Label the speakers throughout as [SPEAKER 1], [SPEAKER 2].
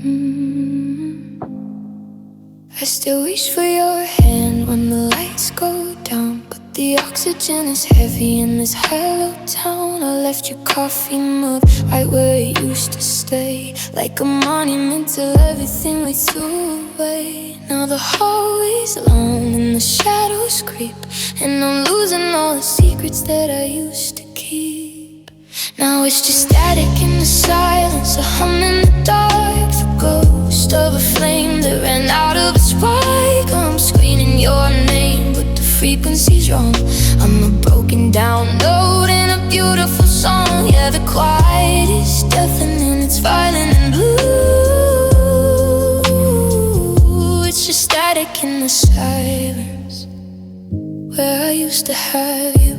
[SPEAKER 1] I still reach for your hand when the lights go down, but the oxygen is heavy in this hollow town. I left your coffee mug right where it used to stay, like a monument to everything we threw away. Now the hallway's long and the shadows creep, and I'm losing all the secrets that I used to keep. Now it's just static in the silence, a hum in the dark, the ghost of a flame that ran out of its spark. I'm screaming your name, but the frequency's wrong. I'm a broken down note in a beautiful song. Yeah, the quiet is deafening, it's violent and blue. It's just static in the silence where I used to have you.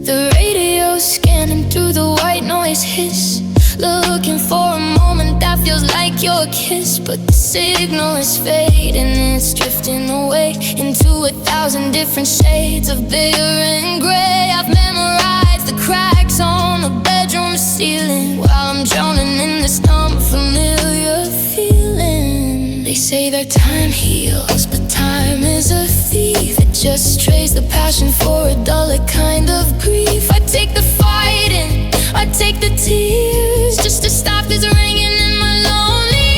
[SPEAKER 1] The radio's scanning through the white noise hiss, looking for a moment that feels like your kiss. But the signal is fading, it's drifting away into 1,000 different shades of bitter and gray. I've memorized the cracks on the bedroom ceiling while I'm drowning in this unfamiliar feeling. They say that time heals, but time is a thief. It just trades the passion for a duller kind of grief. I take the fighting, I take the tears, just to stop this ringing in my lonely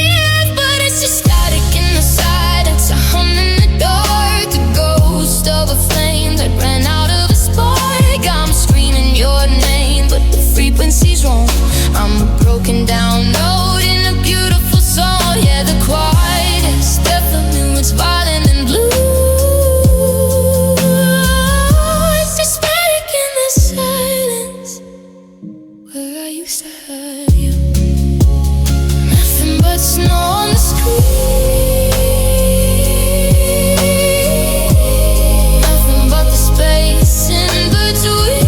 [SPEAKER 1] ears. But it's just static in the silence, a hum in the dark, the ghost of a flame that ran out of a spark. I'm screaming your name, but the frequency's wrong. I'm a broken down note in a beautiful song. Yeah, the quietest deafening, it's violent and blue. It's just static in the silence where I used to have you. Nothing but snow on the screen, nothing but the space in between.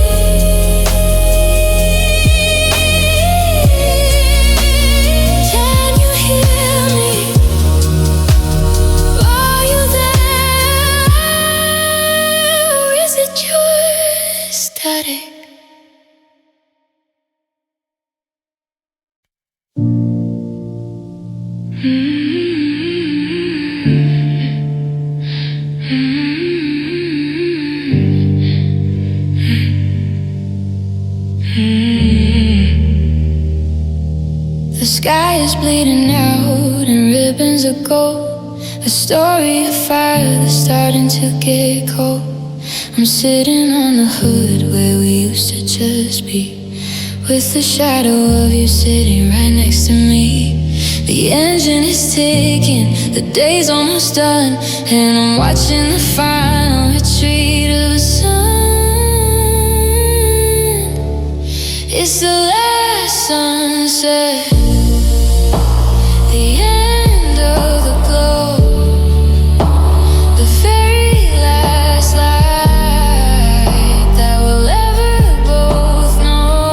[SPEAKER 1] Can you hear me? Are you there? Or is it just static? The sky is bleeding out in ribbons of gold, a story of fire that's starting to get cold. I'm sitting on the hood where we used to just be, with the shadow of you sitting right next to me. The engine is ticking, the day's almost done, and I'm watching the final retreat of the sun. It's the last sunset, the end of the glow, the very last light that we'll ever both know.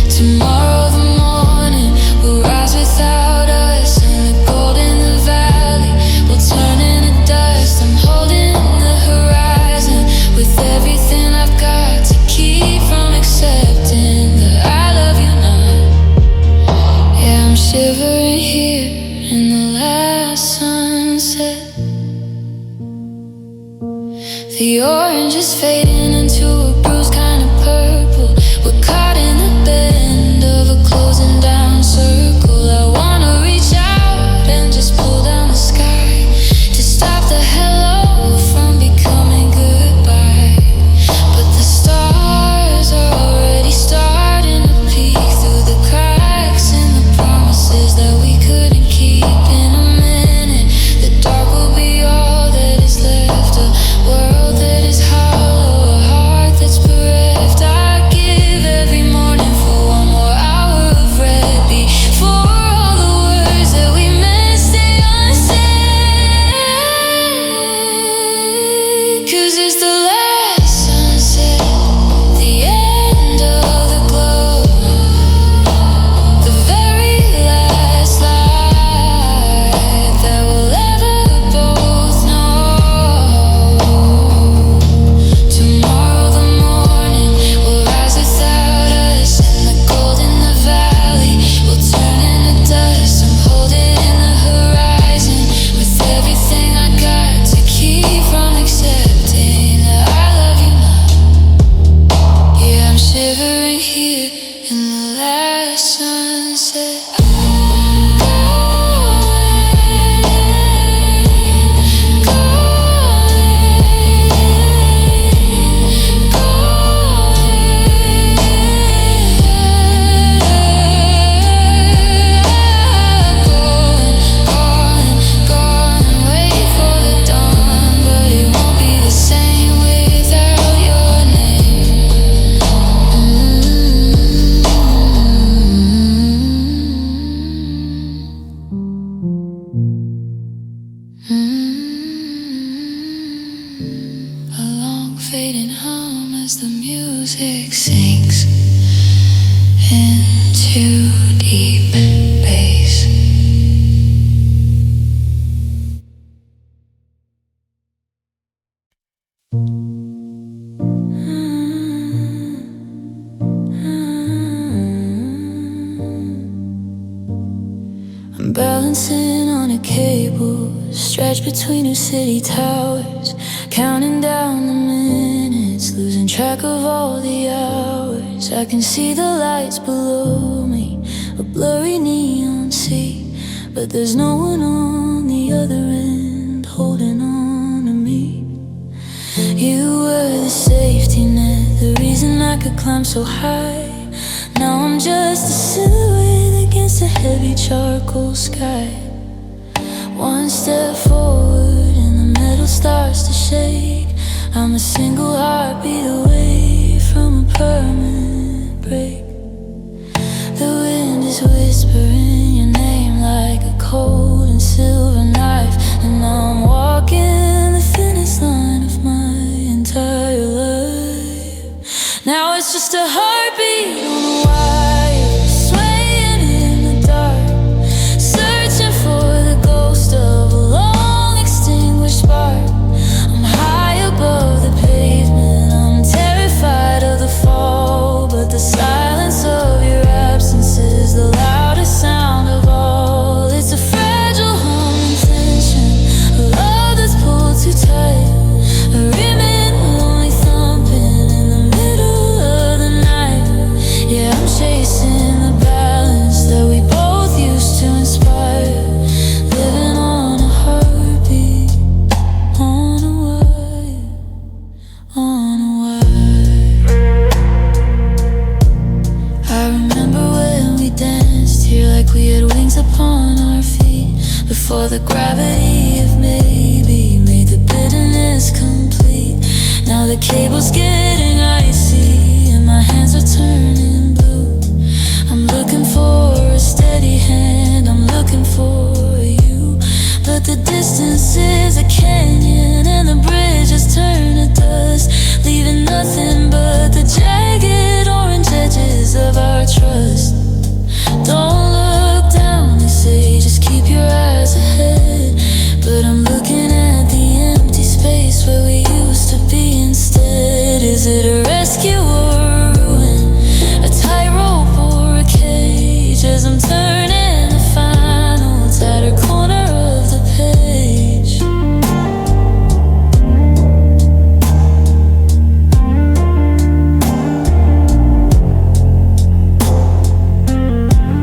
[SPEAKER 1] Tomorrow the morning will rise without us, and the gold in the valley will turn into dust. I'm holding the horizon with everything I've got to keep from accepting that I love you not. Yeah, I'm shivering here in the last sunset. The orange is fading into a bruised kind of purple. We're caught in the bend of a closing down circle. I wanna reach out and just pull down the sky to stop the hello from becoming goodbye. But the stars are already starting to peek through the cracks in the promises that we couldn't keep. In a minute, the dark will be all that is left, a world that is hollow, a heart that's into deep bass. I'm balancing on a cable stretched between two city towers, counting down the minutes, losing track of all the hours. I can see the lights below me, a blurry neon sea, but there's no one on the other end holding on to me. You were the safety net, the reason I could climb so high. Now I'm just a silhouette against a heavy charcoal sky. One step forward and the metal starts to shake. I'm a single heartbeat away from a permanent break. The wind is whispering your name like a cold and silver knife, and now I'm walking the finish line of my entire life. Now it's just a heartbeat on a wire, swaying in the dark, searching for the ghost of a long extinguished spark. I'm high above the pavement, I'm terrified of the fall, but the silence of your absence is the loudest sound of all. It's a fragile humming tension, a love that's pulled too tight, a rhythm only thumping in the middle of the night. Yeah, I'm chasing the balance that we both used to inspire, living on a heartbeat, on a wire, on a wire. I remember when we danced here like we had wings upon our feet, before the gravity of maybe made the bitterness complete. Now the cable's getting icy and my hands are turning blue. I'm looking for a steady hand, I'm looking for you, but the distance is a canyon and the bridge has turned to dust, leaving nothing but the jagged orange edges of our trust. Don't look down, they say, just keep your eyes ahead, but I'm looking at the empty space where we used to be instead. Is it a rescue or a ruin, a tightrope or a cage, as I'm turning the final tattered corner of the page?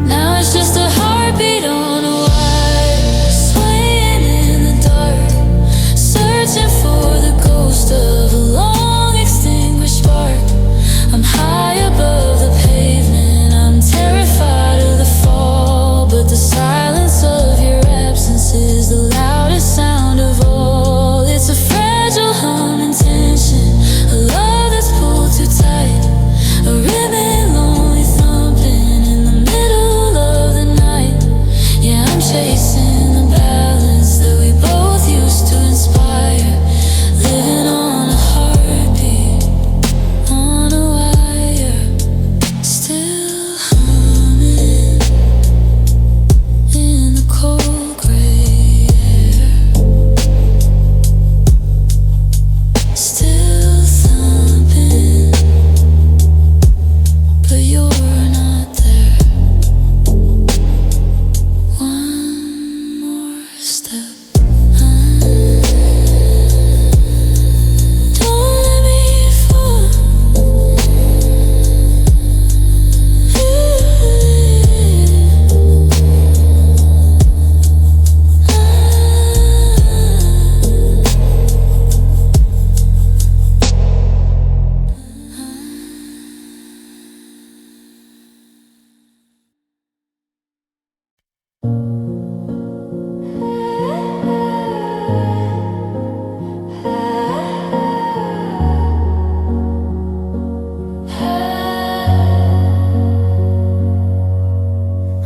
[SPEAKER 1] Now it's just a heartbeat on a wire, swaying in the dark, searching for the ghost of a long extinguished spark. I'm high above the pavement, I'm terrified of the fall, but the silence of your absence is the loudest sound of all. It's a fragile humming tension, a love that's pulled too tight, a rhythm only thumping in the middle of the night. Yeah, I'm chasing the balance that we both used to inspire, living on a heartbeat, on a wire, still humming in the cold gray air, still thumping, but you're not there. One more step. Don't let me fall.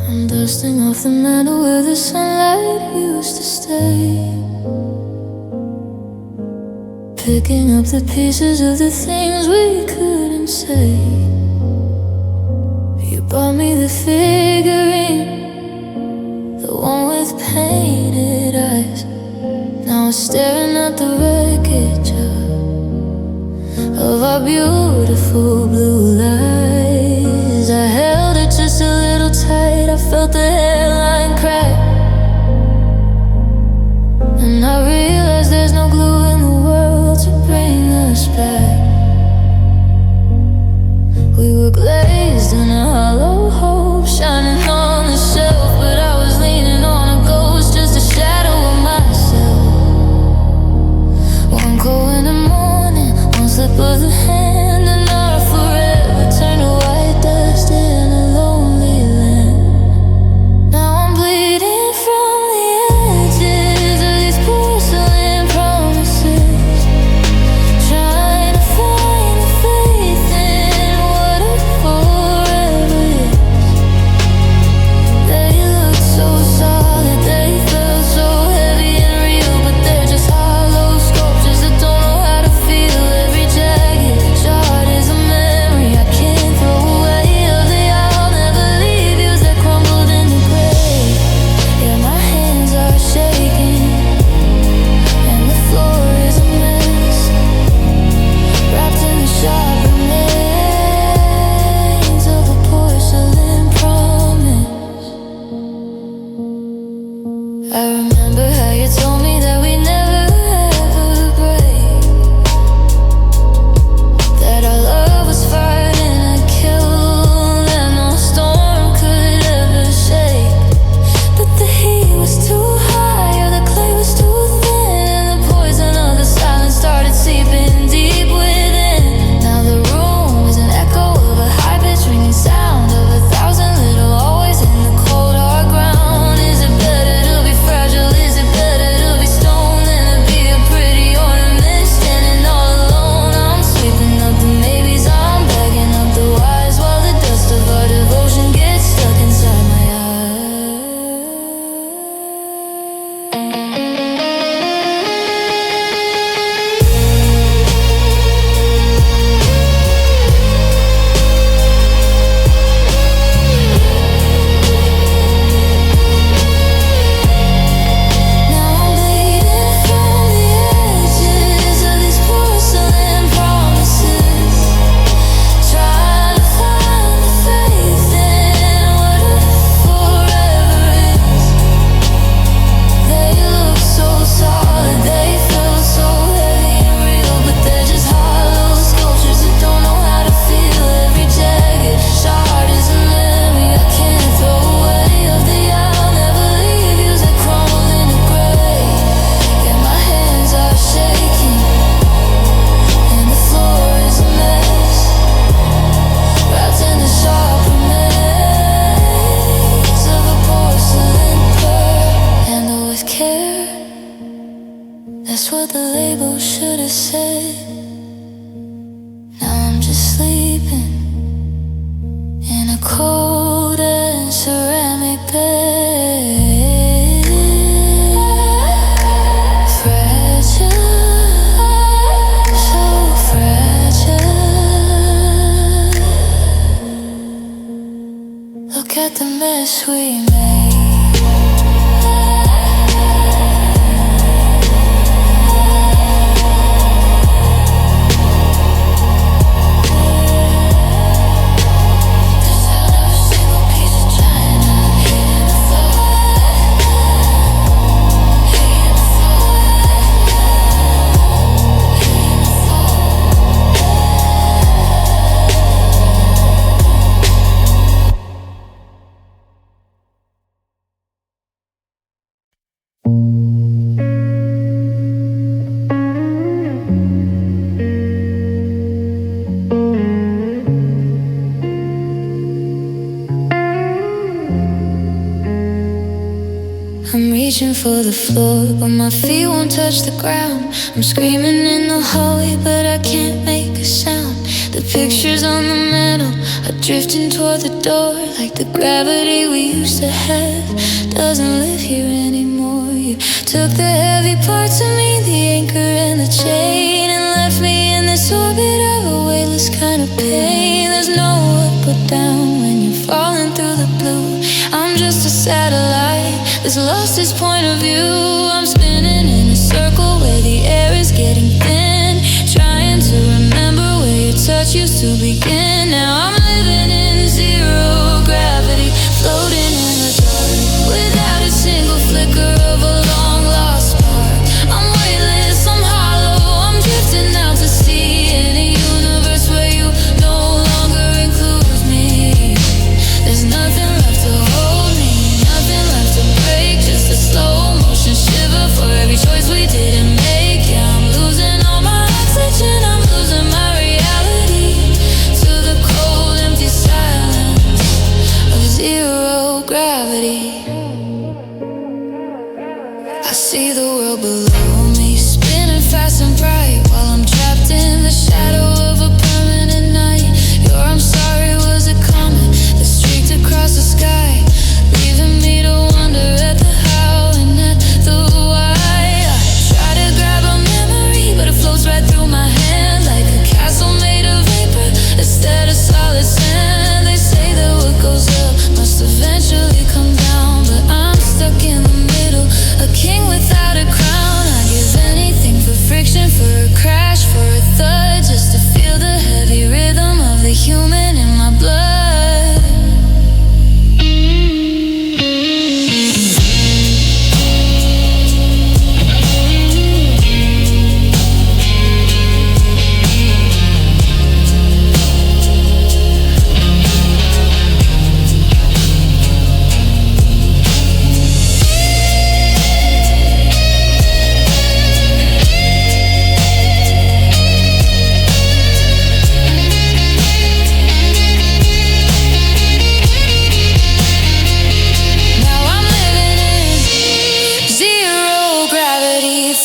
[SPEAKER 1] I'm dusting off the mantle where the sunlight used to stay, picking up the pieces of the things we couldn't say. You brought me the figurine, the one with painted eyes. Now I'm staring at the wreckage of our beautiful blue lies. I held it just a little tight, I felt the hairline crack, and I realized there's no glue in the world to bring us back. We were glazed in a hollow hope, shining on the shelf, but I was leaning on a ghost, just a shadow of myself. One cold in the morning, one slip of the hand, and our forever turned to white dust in a lonely land. Now I'm bleeding from the edges of these porcelain promises, trying to find the faith in what a forever is. They look so solid, they feel so heavy and real, but they're just hollow sculptures that don't know how to feel. Every jagged shard is a memory I can't throw away, of the I'll never leave yous that crumbled in the grave. Yeah, my hands are shaking, and the floor is a mess, wrapped in the sharp remains of a porcelain promise. I remember how you told me that we never ever break, that our love was fired in a kiln that no storm could ever shake. But the heat was too high, or the clay was too thin, and the poison of the silence started seeping deep within. Now the room is an echo of a high-pitched ringing sound of 1,000 little always in the cold hard ground. Is it better to be fragile? Is it better to be stone than to be a pretty ornament standing all alone? I'm sweeping up the maybes, I'm bagging up the whys, while the dust of our devotion gets stuck inside my Now I'm bleeding from the edges of these porcelain promises, trying to find the faith in what a forever is. They look so solid, they feel so heavy and real, but they're just hollow sculptures that don't know how to feel. Every jagged shard is a memory I can't throw away, of the I'll never leave yous that crumbled in the grave. Yeah, my hands are shaking, and the floor is a mess, wrapped in the sharp remains of a porcelain pearl. Handle with care, that's what the label should have said. Now I'm just sleeping in a cold and ceramic bed, fragile, so fragile. Look at the mess we made. The sound of a single piece of china hitting the floor, hitting the floor, hitting the floor. I'm reaching for the floor, but my feet won't touch the ground. I'm screaming in the hallway, but I can't make a sound. The pictures on the mantle are drifting toward the door, like the gravity we used to have doesn't live here anymore. You took the heavy parts of me, the anchor and the chain, and left me in this orbit of a weightless kind of pain. There's no up or down when you fall. satellite that's lost its point of view. I'm spinning in a circle where the air is getting thin, trying to remember where your touch used to begin. Now I'm living in zero gravity, floating in the dark without a single flicker of a long lost spark. I'm weightless, I'm hollow, I'm drifting out to sea in a universe where you no longer include me. There's nothing left to hold me, nothing left to break, just a slow motion shiver for every choice we didn't make. Yeah, I'm losing all my oxygen, I'm losing my reality to the cold, empty silence of zero gravity. I see the world below me, spinning fast and bright, while I'm trapped in the shadow of a permanent night. Your I'm sorry was a comet that streaked across the sky, leaving me to wonder at the how and at the why. I try to grab a memory, but it floats right through my hand like a castle made of vapor instead of solid sand. They say that what goes up must eventually come down, but I'm stuck in the middle, a king without a crown. I give anything for friction, for a crash, for a thud, just to feel the heavy rhythm of the human in my blood.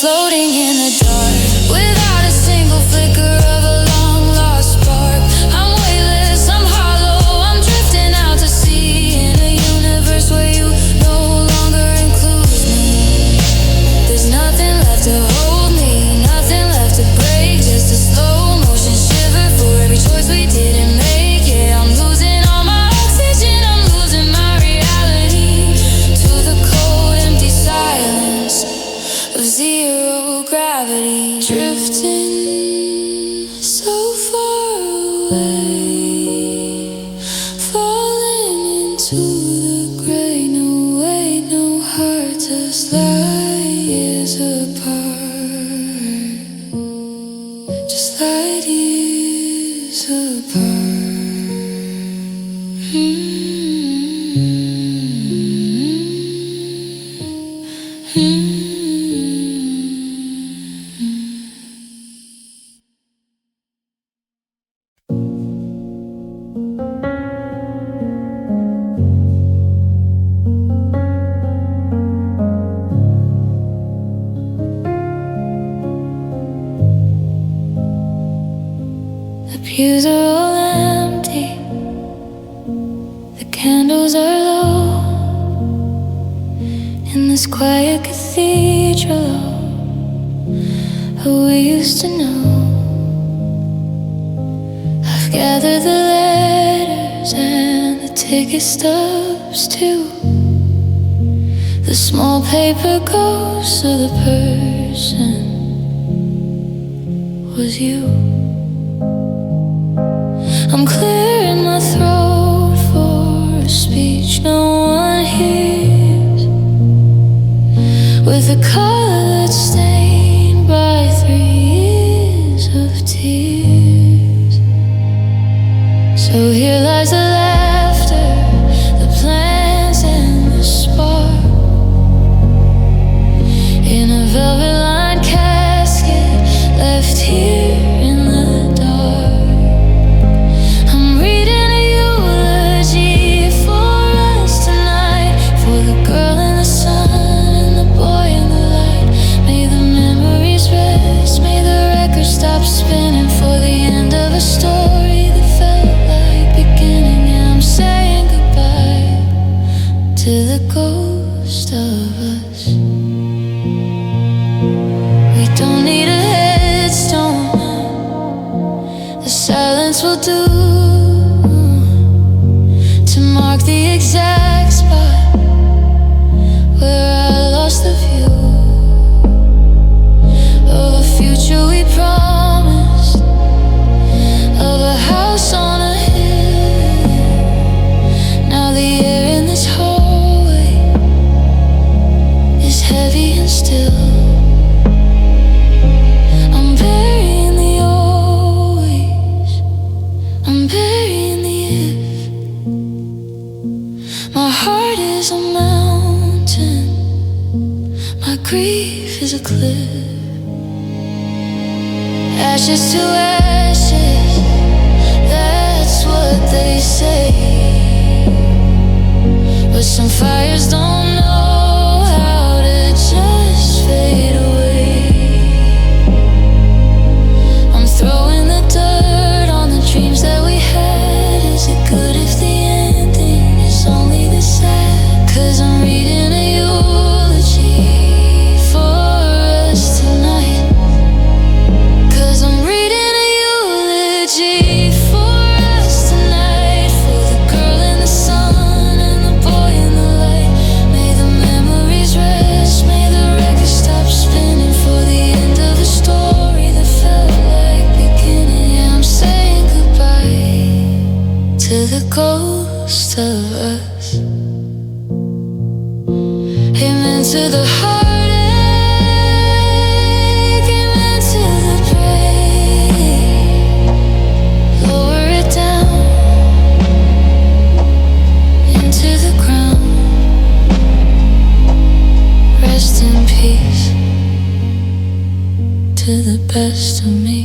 [SPEAKER 1] Floating in the dark without a single flicker of a long lost spark. I'm weightless, I'm hollow, I'm drifting out to sea in a universe where you no longer include me. There's nothing left to hold me, nothing left to break, just a slow motion shiver for every choice we didn't make. Yeah, I'm losing all my oxygen, I'm losing my reality to the cold, empty silence of zero gravity, drifting so far away, falling into the gray. No way, no heart, just light years apart, just light years apart. The pews are all empty, the candles are low, in this quiet cathedral who we used to know. I've gathered the letters and the ticket stubs too, the small paper ghosts of the person was you. I'm clearing my throat for a speech no one hears, with a color that's stained by 3 years of tears. So here lies the laughter, the plans and the spark, in a velvet-lined casket left here in the dark. I'm reading a eulogy for us tonight, for the girl in the sun and the boy in the light. May the memories rest, may the record stop spinning for the end of a story that felt like beginning. And I'm saying goodbye to the ghost of us. We don't need a headstone, the silence will do, to mark the exact spot My heart is a mountain, my grief is a cliff. Ashes to ashes, that's what they say. But some fires don't know how to just fade away. I'm throwing the dirt on the dreams that we had. Is it good if the ending is only the sad? 'Cause I'm reading a eulogy for us tonight. 'Cause I'm reading a eulogy for us tonight. For the girl in the sun and the boy in the light. May the memories rest, may the record stop spinning. For the end of a story that felt like beginning. Yeah, I'm saying goodbye to the ghost of us. Amen to the heartache, amen to the pain. Lower it down into the ground. Rest in peace to the best of me.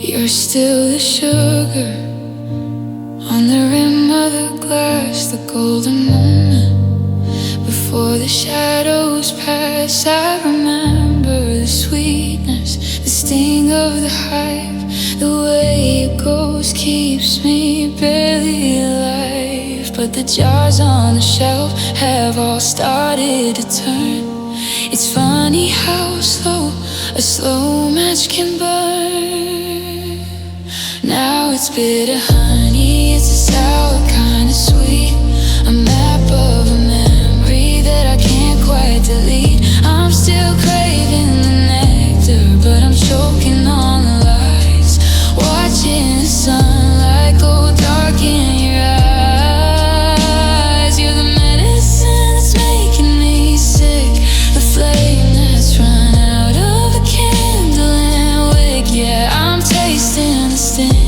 [SPEAKER 1] You're still the sugar on the rim of the glass, the golden moment before the shadows pass. I remember the sweetness, the sting of the hype. The way it goes keeps me barely alive. But the jars on the shelf have all started to turn. It's funny how slow a slow match can burn. Now it's bitter honey, it's a sour kind of sweet. A map of a memory that I can't quite delete. I'm still craving the nectar, but I'm choking on the lights. Watching the sunlight go dark in your eyes. You're the medicine that's making me sick, the flame that's run out of a candle and wick. Yeah, I'm tasting the sting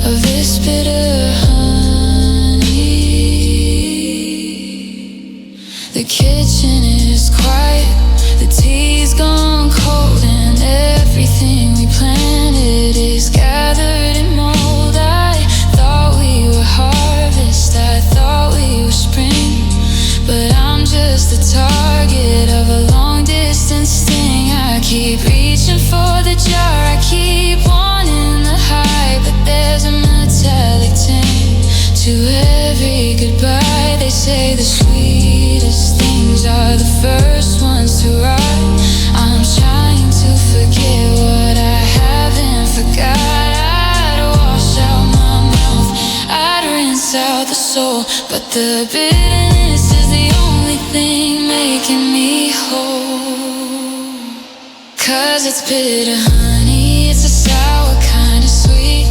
[SPEAKER 1] of this bitter honey. The kitchen is quiet, the tea's gone cold, and everything we planted is gathered in mold. I thought we were harvest, I thought we were spring, but I'm just the target of a long distance sting. I keep reaching for the jar, I keep wanting the high, but there's a metallic tang to every goodbye. They say the sweetest things are the first ones to rot. I'm trying to forget what I haven't forgot. I'd wash out my mouth, I'd rinse out the soul, but the bitterness is the only thing making me whole. 'Cause it's bitter honey, it's a sour kind of sweet.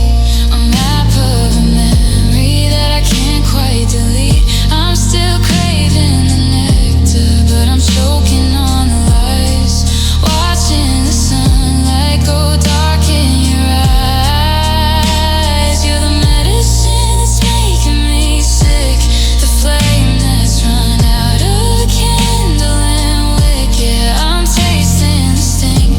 [SPEAKER 1] A map of a memory that I can't quite delete. I'm still craving the nectar, but I'm choking on the lies. Watching the sunlight go dark in your eyes. You're the medicine that's making me sick, the flame that's run out of a candle and wick. Yeah, I'm tasting the sting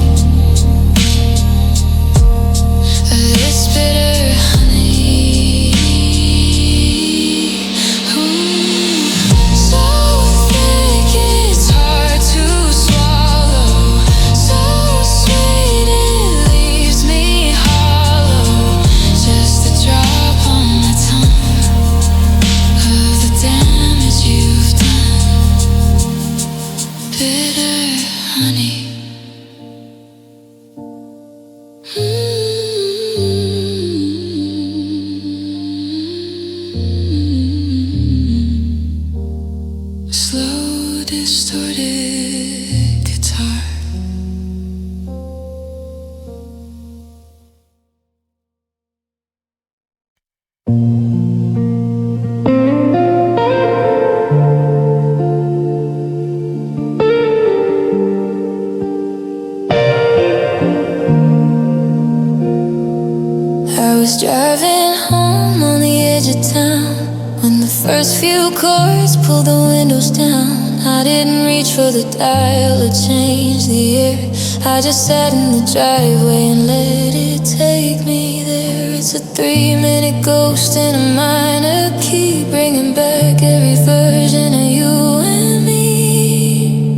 [SPEAKER 1] was driving home on the edge of town when the first few chords pulled the windows down. I didn't reach for the dial or change the air. I just sat in the driveway and let it take me there. It's a 3-minute ghost in a minor key, bringing back every version of you and me.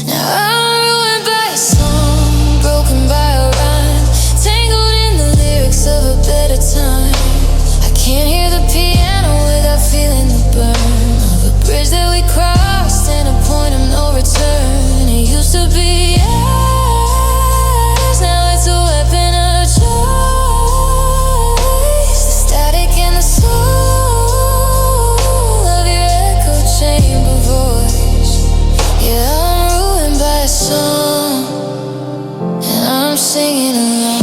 [SPEAKER 1] Now I'm ruined by a song, broken by a rhyme, tangled in the lyrics of a better time. I can't hear the piano without feeling the burn of a bridge that we crossed and a point of no return. It used to be ours, now it's a weapon of choice. The static and the soul of your echo chamber voice. Yeah, I'm ruined by a song, and I'm singing along.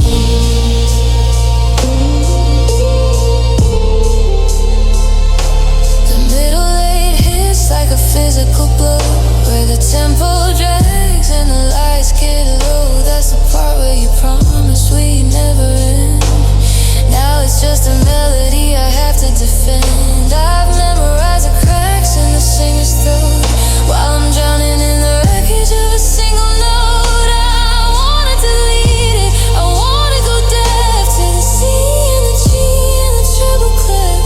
[SPEAKER 1] Physical blow, where the tempo drags and the lights get low. That's the part where you promised we'd never end. Now it's just a melody I have to defend. I've memorized the cracks in the singer's throat while I'm drowning in the wreckage of a single note. I wanna delete it, I wanna go deaf to the C and the G and the treble clef,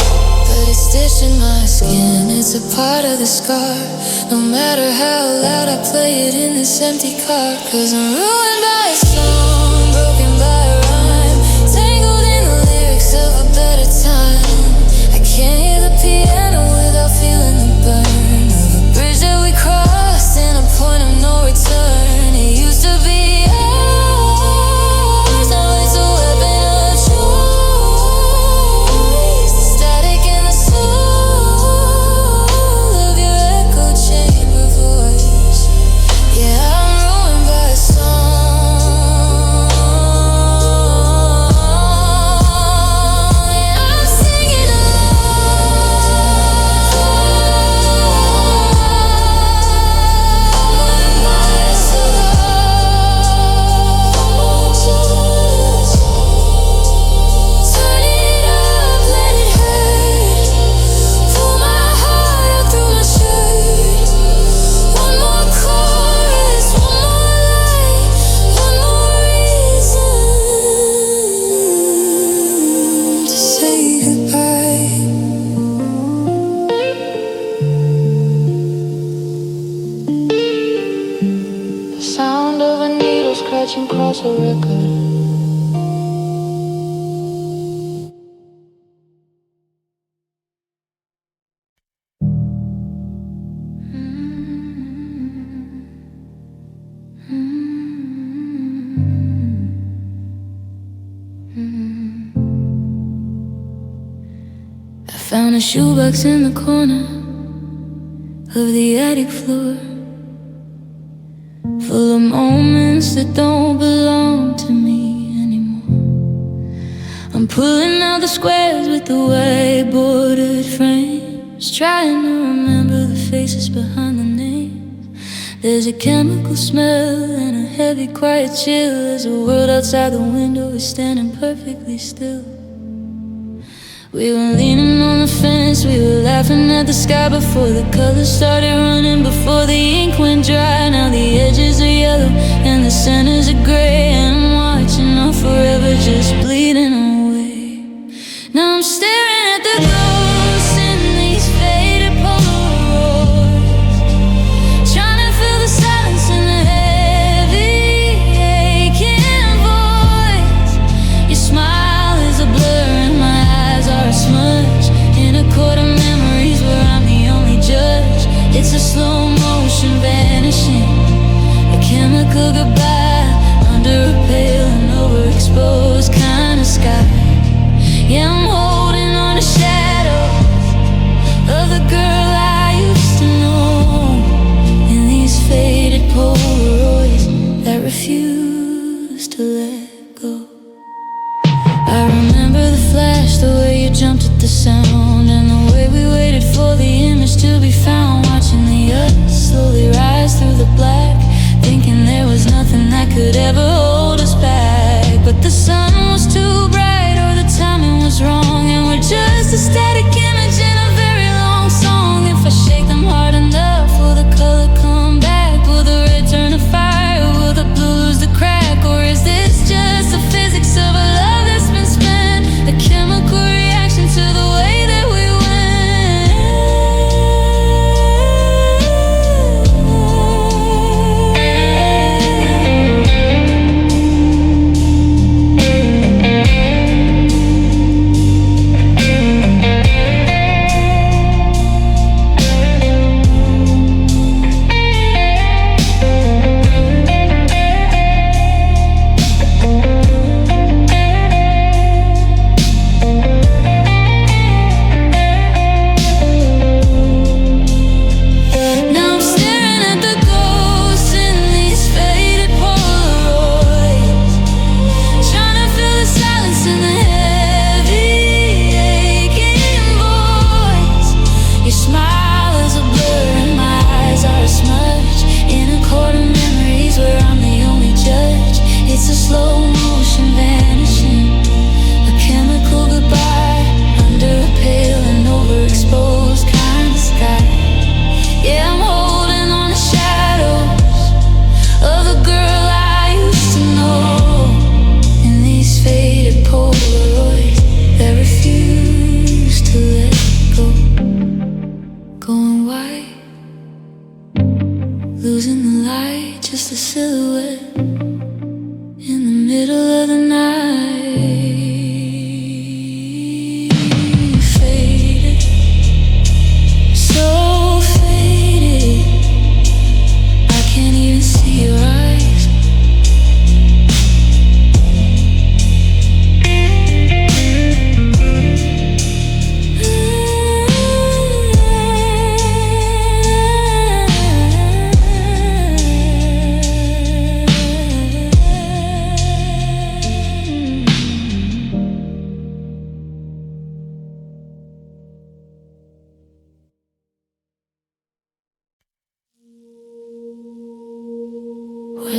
[SPEAKER 1] but it's stitched in my skin, it's a part of the scar. No matter how loud I play it in this empty car, 'cause I'm ruined by a song, broken by a rhyme, tangled in the lyrics of a better time. I can't hear the piano without feeling the burn of a bridge that we crossed and a point of no return. It used to be ours, now it's a weapon of choice. The static and the soul of your echo chamber voice. Yeah, I'm ruined by a song, and I'm singing turn it up, let it hurt. Pull my heart out through my shirt. One more chorus, one more light, one more reason to say goodbye. The sound of a needle scratching across a record. I found a shoebox in the corner of the attic floor, full of moments that don't belong to me anymore. I'm pulling out the squares with the white bordered frames, trying to remember the faces behind the names. There's a chemical smell and a heavy quiet chill as the world outside the window is standing perfectly still. We were leaning on the fence, we were laughing at the sky before the colors started running, before the ink went dry. Now the edges are yellow and the centers are gray, and I'm watching our forever just bleeding away. Now I'm staring at the ghosts in these faded Polaroids, trying to fill the silence in the heavy aching voice. Your smile is a blur and my eyes are a smudge in a court of memories where I'm the only judge. It's a slow motion vanishing, a chemical goodbye under a pale and overexposed kind of sky. Yeah, I'm holding on to shadows of the girl I used to know in these faded Polaroids that refuse to let go. I remember the flash, the way you jumped at the sound, and the way we waited for the image to be found, watching the earth slowly rise through the black, thinking there was nothing that could ever hold us back. But the sun was too bright, or the time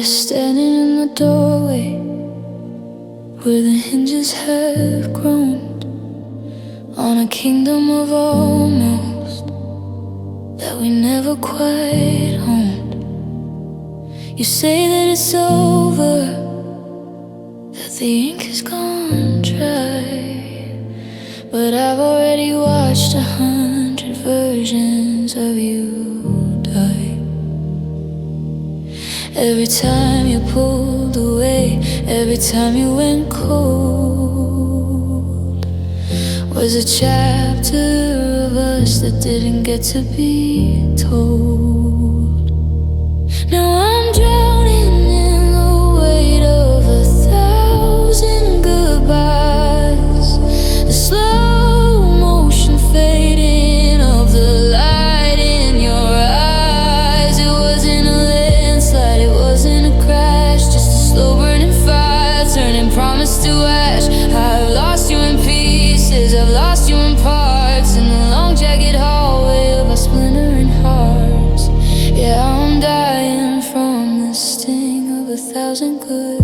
[SPEAKER 1] standing in the doorway where the hinges have groaned on a kingdom of almost that we never quite owned. You say that it's over, that the ink is gone dry, but I've already watched 100 versions of you die. Every time you pulled away, every time you went cold, was a chapter of us that didn't get to be told. Now I'm drowning in the weight of 1,000 goodbyes, the slow motion fading of the light in your eyes. It wasn't a landslide, it wasn't a crash, just a slow burning fire, turning promise to ash. I've lost you in pieces, I've lost you in parts, in the long jagged hallway of our splintering hearts. Yeah, I'm dying from the sting of 1,000 goodbyes.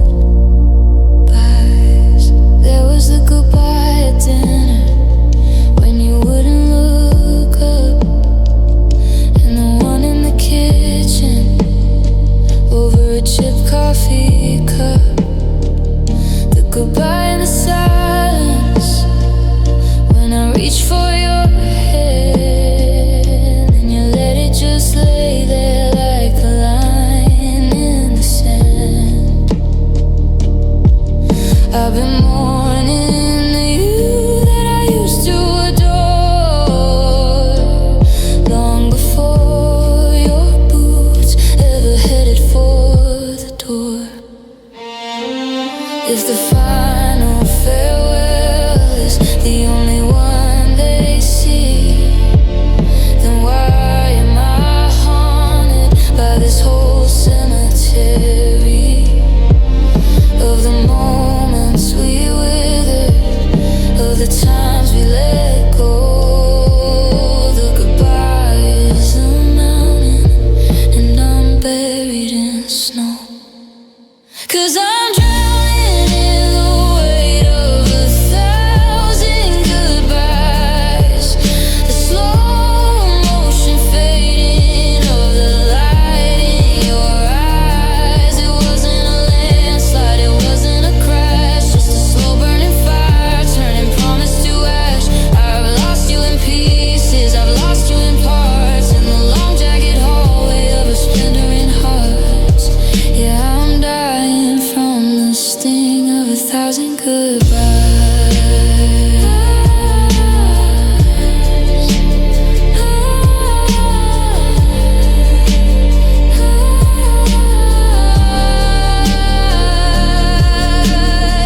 [SPEAKER 1] There was the goodbye at dinner when you wouldn't look up, and the one in the kitchen over a chipped coffee cup. The goodbye in the silence when I reach for your hand and you let it just lay there like a line in the sand. I've been mourning the you that I used to adore long before your boots ever headed for the door. If the final farewell is the only one they see, then why am I haunted by this whole cemetery of the moments we withered, of the times we let go? The goodbye is a mountain and I'm buried in snow. 'Cause I'm drowning in the weight of 1,000 goodbyes, the slow motion fading of the light in your eyes. It wasn't a landslide, it wasn't a crash, just a slow burning fire, turning promise to ash. I've lost you in pieces, I've lost you in parts, in the long jagged hallway of our splintering hearts. Yeah, I'm dying from the sting of 1,000 goodbyes.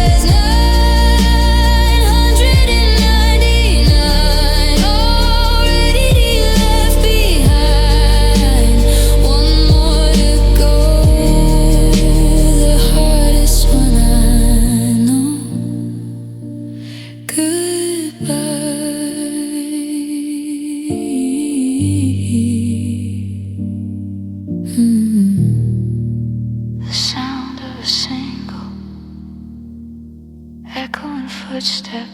[SPEAKER 1] It's 999 already left behind. One more to go, the hardest one I know. Goodbye. The sound of a single echoing footstep.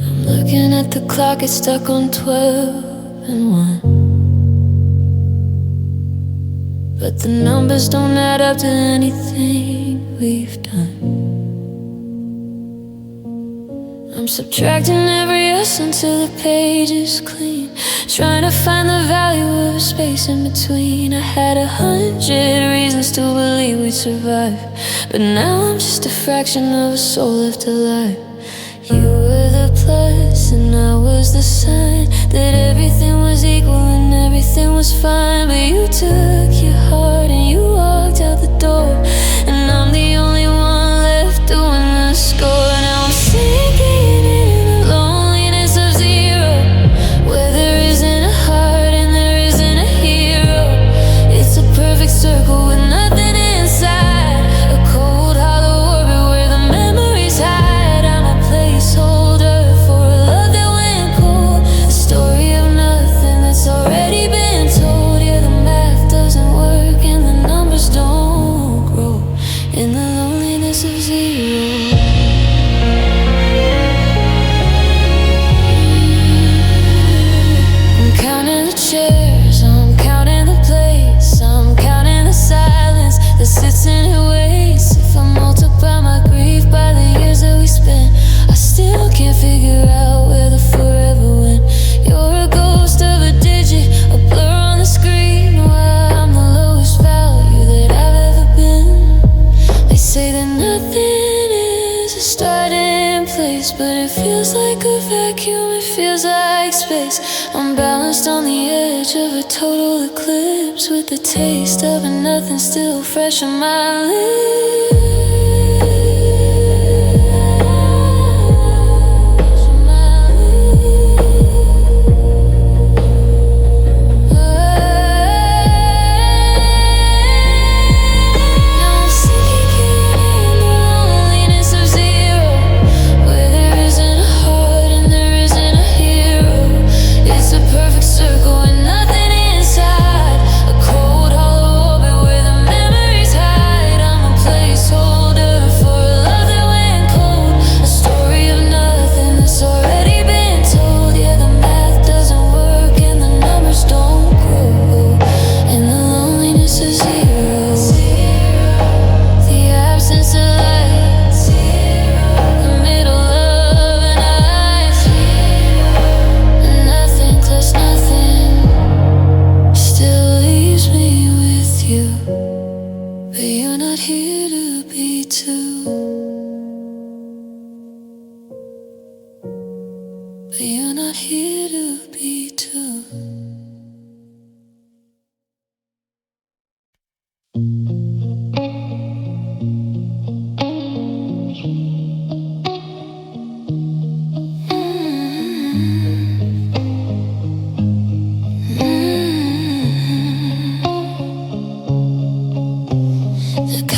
[SPEAKER 1] I'm looking at the clock, it's stuck on 12 and 1. But the numbers don't add up to anything we've done. I'm subtracting every S until the page is clean, trying to find the value of a space in between. I had 100 reasons to believe we'd survive, but now I'm just a fraction of a soul left alive. You were the plus and I was the sign that everything was equal and everything was fine. But you took your heart and you walked out the door, and I'm the only one left doing the score. Now I'm sinking in the loneliness of zero, where there isn't a heart and there isn't a hero. loneliness of zero. I'm counting the chairs, I'm counting the plates, I'm counting the silence that sits and it waits. If I multiply my grief by the years that we spent, I still can't figure out where the forever went. You're a ghost of a digit, a blur on the screen, while I'm the lowest value that I've ever been. They say that nothing is a starting place, but it feels like a vacuum, it feels like space. I'm balanced on the edge of a total eclipse, with the taste of a nothing still fresh on my lips.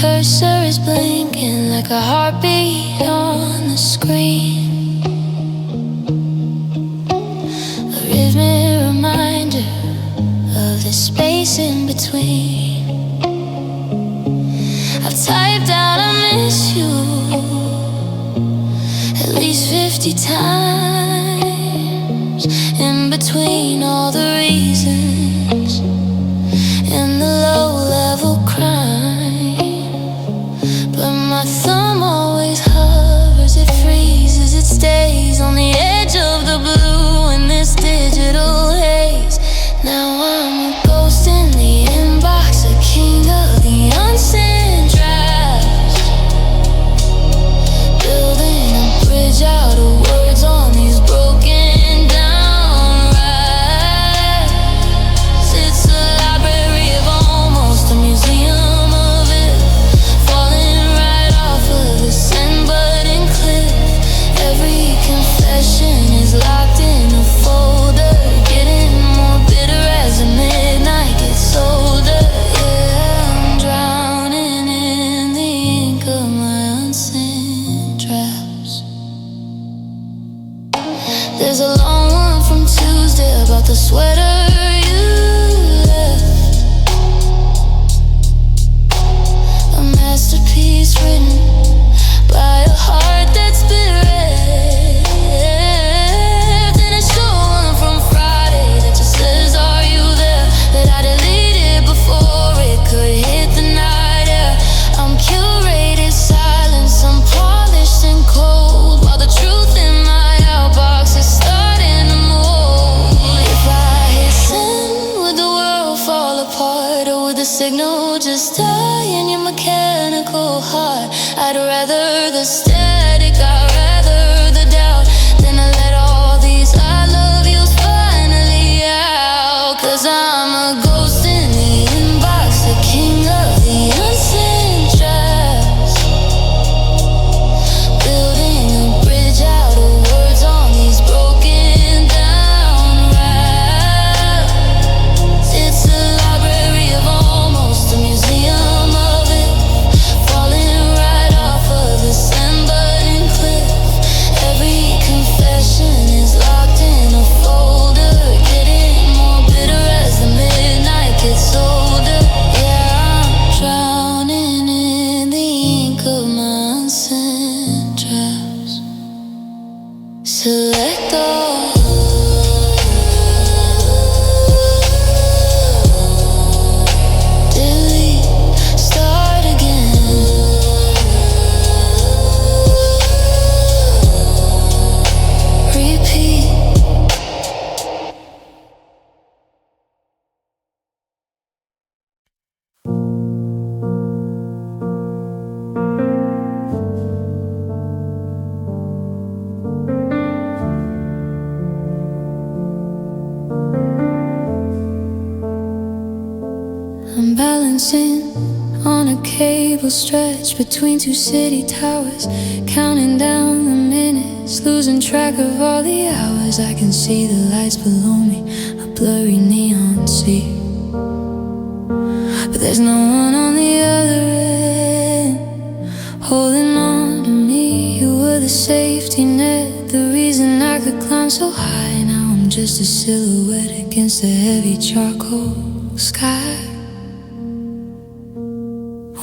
[SPEAKER 1] Cursor is blinking like a heartbeat on the screen, a rhythmic reminder of the space in between. I've typed out I miss you at least 50 times, in between all the reasons and the low-level crime. But my thumb always hovers, it freezes, it stays on the edge of the blue in this digital haze. Now I'm a ghost in the inbox, a king of the unsent drafts, building a bridge out of words on these broken down racks. It's a library of almost, a museum of it, falling right off of the send button cliff. Every confession is locked in a folder, getting more bitter as the midnight gets older. Yeah, I'm drowning in the ink of my unsent drafts. There's a long one from Tuesday about the sweater you left, a masterpiece written by a heart that's been wrecked. And a short one from Friday that just says, are you there? That I deleted before it could hit the night air. I'm curated silence, I'm polished and cold, while the truth in my outbox is starting to mold. If I hit send, would the world fall apart, or would the signal just die in your mechanical heart? I'd rather the static, I'd rather the doubt, than to let all these I love yous finally out. 'Cause I'm a ghost in the inbox, a king of the unsent drafts, building a bridge out of words on these broken down racks. It's a library of almost, a museum of it, falling right off of the send button cliff. Every confession is locked in a folder, getting more bitter as the midnight gets older. Yeah, I'm drowning in the ink of my balancing drafts. Select all. Delete, start again. Repeat. I'm balancing on a cable stretch between two city towers, counting down the minutes, losing track of all the hours. I can see the lights below me, a blurry neon sea, but there's no one on the other end holding on to me. You were the safety net, the reason I could climb so high. Now I'm just a silhouette against the heavy charcoal sky.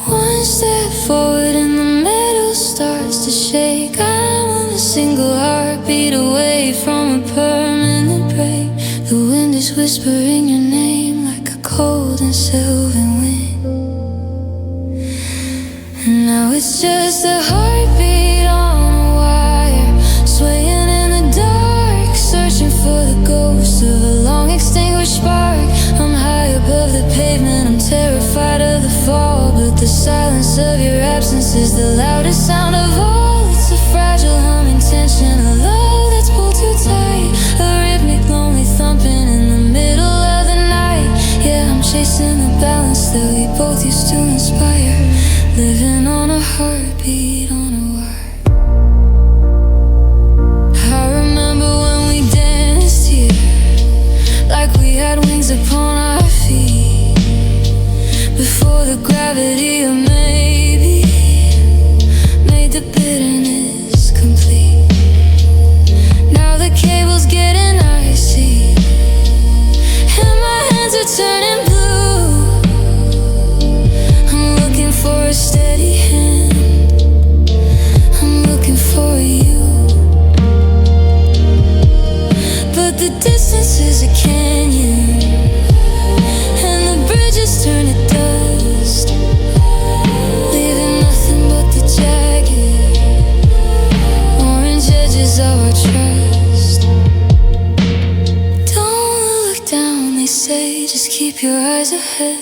[SPEAKER 1] One step forward and the metal starts to shake. I'm a single heartbeat away from a permanent break. The wind is whispering your name like a cold and sylvan wind. And now it's just a heartbeat on a wire, swaying in the dark, searching for the ghost of a long extinguished spark. I'm high above the pavement, I'm terrified of the fall, but the silence of your absence is the loudest sound of all. It's a fragile humming tension, a love that's pulled too tight, a rhythmic lonely thumping in the middle of the night. Yeah, I'm chasing the balance that we both used to inspire, living on a heartbeat on a wire. I remember when we danced here, like we had wings upon our feet, before the gravity of maybe made the bitterness complete. Now the cable's getting icy and my hands are turning blue. I'm looking for a steady hand, I'm looking for you, but the distance is a canyon and the bridges turn to dust, leaving nothing but the jagged orange edges of our trust. Don't look down, they say, just keep your eyes ahead,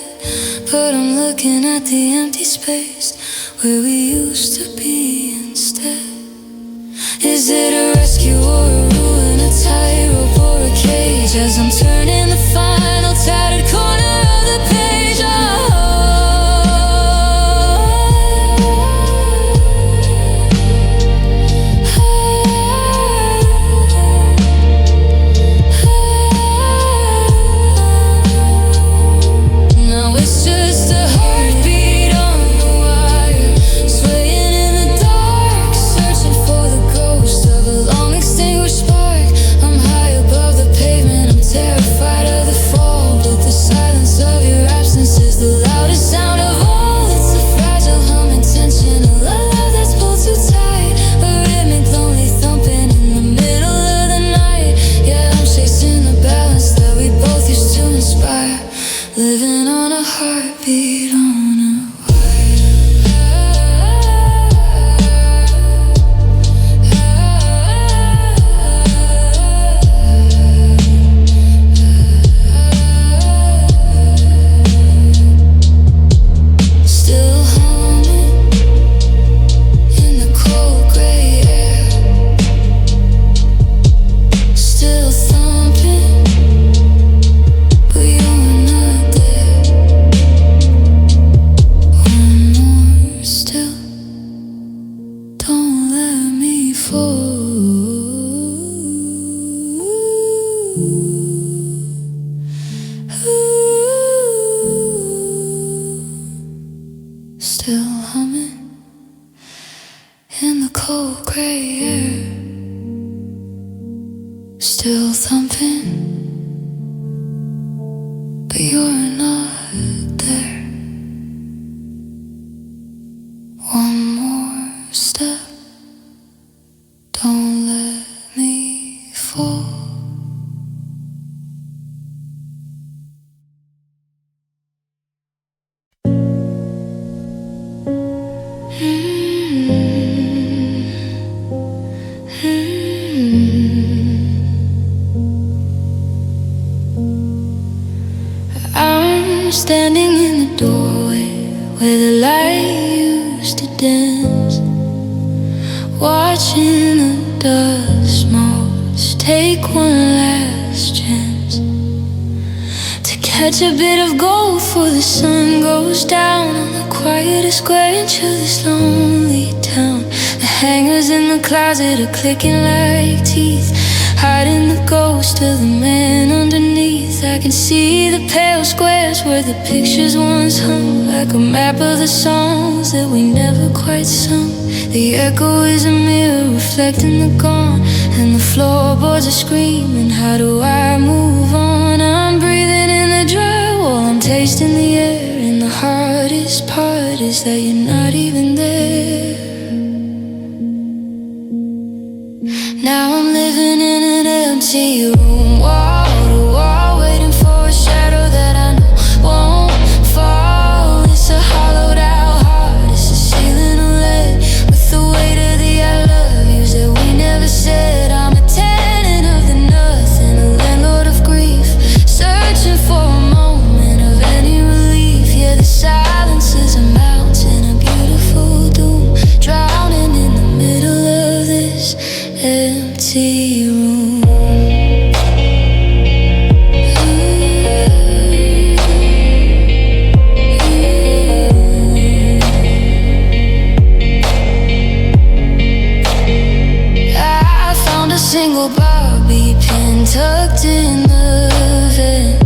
[SPEAKER 1] but I'm looking at the empty space where we used to be instead. Is it a rescue or a ruin, a tightrope or a cage, as I'm turning the final tattered corner of the page? Now it's just a heartbeat on the wire, swaying in the dark, searching for the ghost of a long extinguished spark. I'm high above the pavement, I'm terrified of the fall, but the silence of your absence is the loudest sound of all. It's a fragile humming tension, a love that's pulled too tight, a rhythmic lonely thumping in the middle of the night. Yeah, I'm chasing the balance that we both used to inspire, living on a heartbeat on a still humming in the cold gray air, still thumping, but you're not there. One more still, don't let me fall. Still humming in the cold gray air, still thumping, but you're not there. One more step. standing in the doorway where the light used to dance, watching the dust motes take one last chance to catch a bit of gold before the sun goes down on the quietest square inch of this lonely town. The hangers in the closet are clicking like teeth, hiding the ghost of the man underneath. I can see the pale squares where the pictures once hung, like a map of the songs that we never quite sung. The echo is a mirror reflecting the gone, and the floorboards are screaming, how do I move on? I'm breathing in the dry while I'm tasting the air, and the hardest part is that you're not even there. Now I'm living in an empty room, wall to wall, waiting for a shadow that I know won't fall. It's a hollowed out heart, it's a ceiling of lead, with the weight of the I love yous that we never said. I'm a tenant of the nothing, a landlord of grief, searching for a moment of any relief. Yeah, the silence is a mountain, a beautiful doom, drowning in the middle of this empty room. I found a single bobby pin tucked in the vent,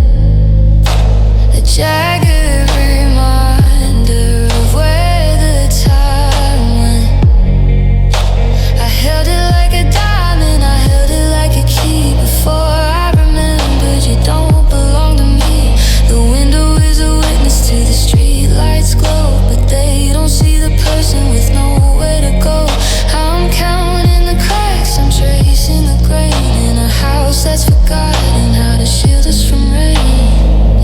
[SPEAKER 1] a jagged reminder of where the time went. I held it like a diamond, I held it like a key, before I remembered you don't belong to me. The window is a witness to the street lights glow, but they don't see the person with nowhere to go. I'm counting the cracks, I'm tracing the grain in a house that's forgotten how to shield us from rain.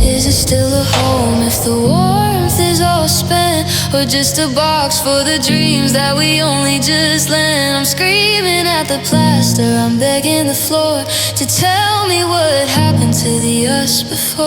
[SPEAKER 1] Is it still a home if the warmth is all spent, or just a box for the dreams that we only just lent? I'm screaming at the plaster, I'm begging the floor to tell me what happened to the us before.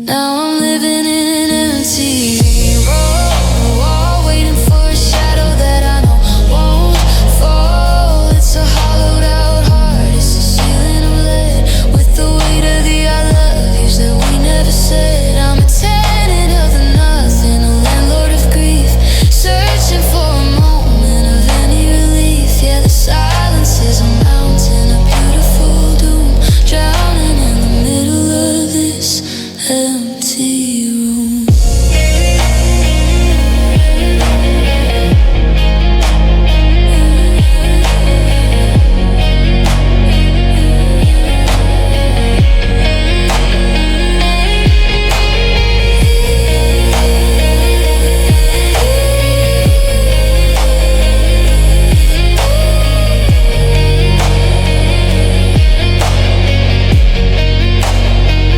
[SPEAKER 1] Now I'm living in an empty room, waiting for a shadow that I know won't fall. It's a hollowed out heart, it's a ceiling of lead, with the weight of the I love yous that we never said. I'm a tenant of the nothing, a landlord of grief, searching for a moment of any relief. Yeah, the silence is a mountain, a beautiful doom, drowning in the middle of this empty room.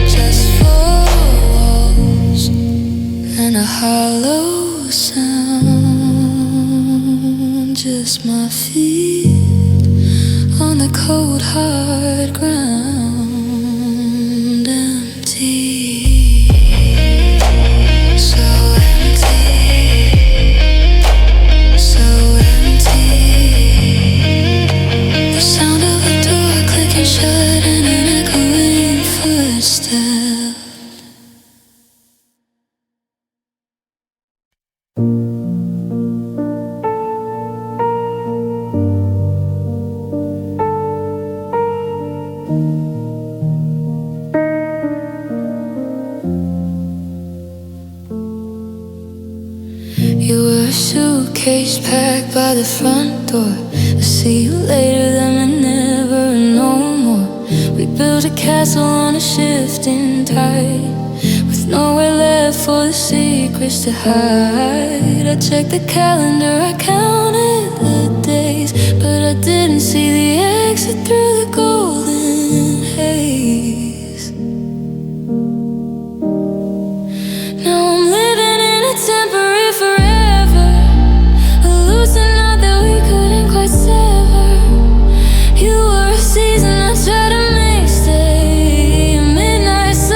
[SPEAKER 1] Just four walls and a hollow sound, just my feet on the cold hard ground. Empty, so empty, so empty. The sound of a door clicking shut and an echoing footstep. You were a suitcase packed by the front door, I'll see you later, then and never no more. We built a castle on a shifting tide, with nowhere left for the secrets to hide. I checked the calendar, I counted the days, but I didn't see the exit through the golden haze. Now I'm living in a temporary forever, a loosened knot that we couldn't quite sever. You were a season I tried to make stay, a midnight sun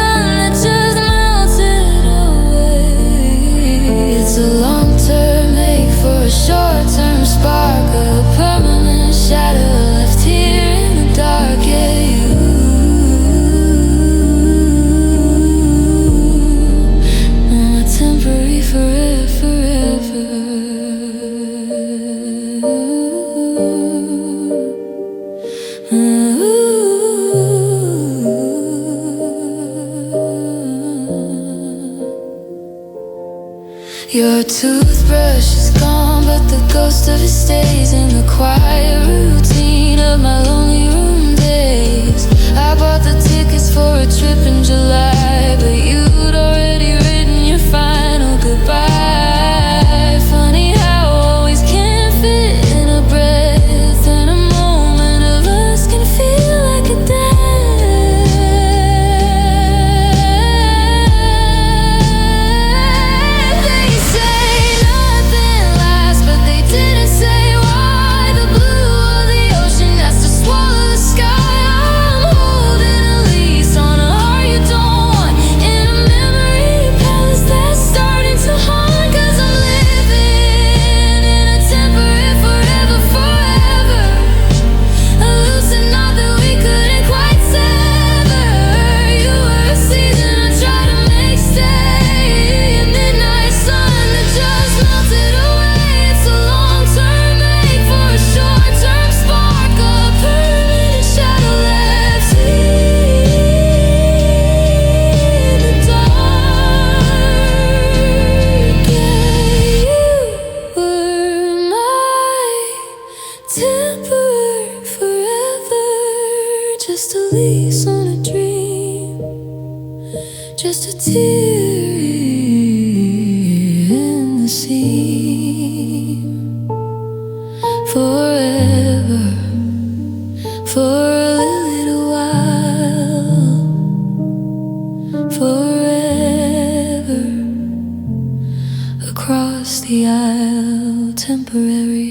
[SPEAKER 1] Toothbrush is gone, but the ghost of it stays in the quiet routine of my lonely room days. I bought the tickets for a trip in July, but you'd already written your final goodbye. Funny how always can't fit in a breath, and a moment of us can feel like a death. Just a lease on a dream, just a tear in the seam. Forever, for a little while. Forever, across the aisle, temporary.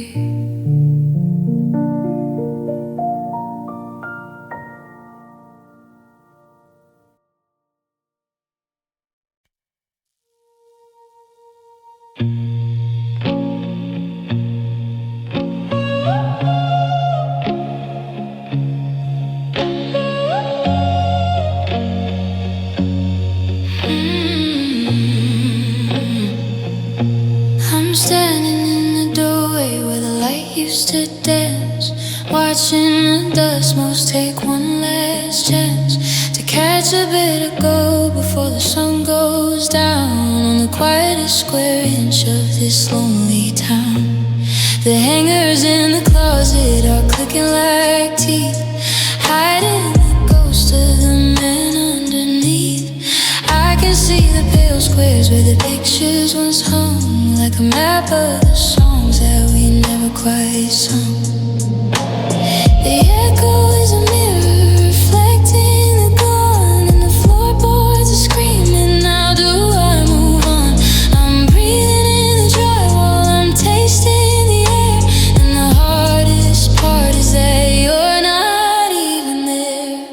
[SPEAKER 1] I'm standing in the doorway where the light used to dance, watching the dust most take one last chance to catch a bit of gold before the sun goes down on the quietest square inch of this lonely town. The hangers in the closet are clicking like teeth, hiding the ghost of the man underneath. I can see the pale squares where the pictures once hung, like a map of the songs that we never quite sung. The echo is a mirror reflecting the gone, and the floorboards are screaming, how do I move on? I'm breathing in the drywall, I'm tasting the air, and the hardest part is that you're not even there.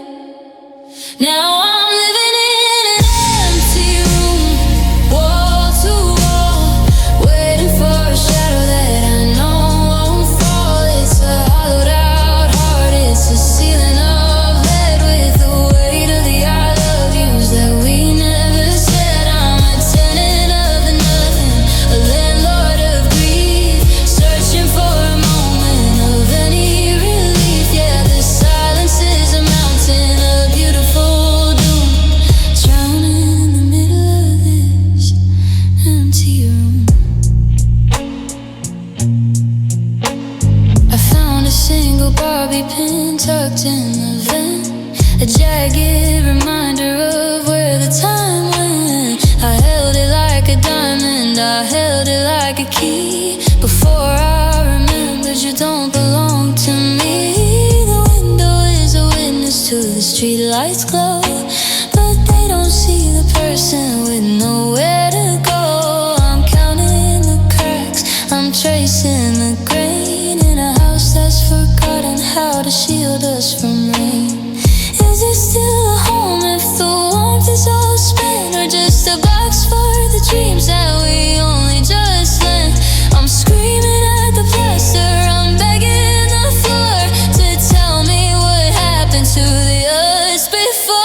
[SPEAKER 1] Now I'm living in an empty room, wall to wall, waiting for a shadow that I know won't fall. It's a hollowed out heart, it's a ceiling of lead with the weight of the I love yous that we never said. I'm a tenant of the nothing, a landlord of grief, searching for a moment of any relief. Yeah, the silence is a mountain, a beautiful doom, drowning in the middle of this empty room. I found a single Barbie pin tucked in the vent, a jagged reminder of where the time went. I held it like a diamond, I held it like a key. Before I remembered, you don't belong to me. The window is a witness to the street lights glow, but they don't see the person with nowhere to go. I'm counting the cracks, I'm tracing the grain in a house that's forgotten how to shield us from rain. Is it still a home if the warmth is all spent, or just a box for the dreams that we only just lent? I'm screaming at the plaster, I'm begging the floor to tell me what happened to the us before.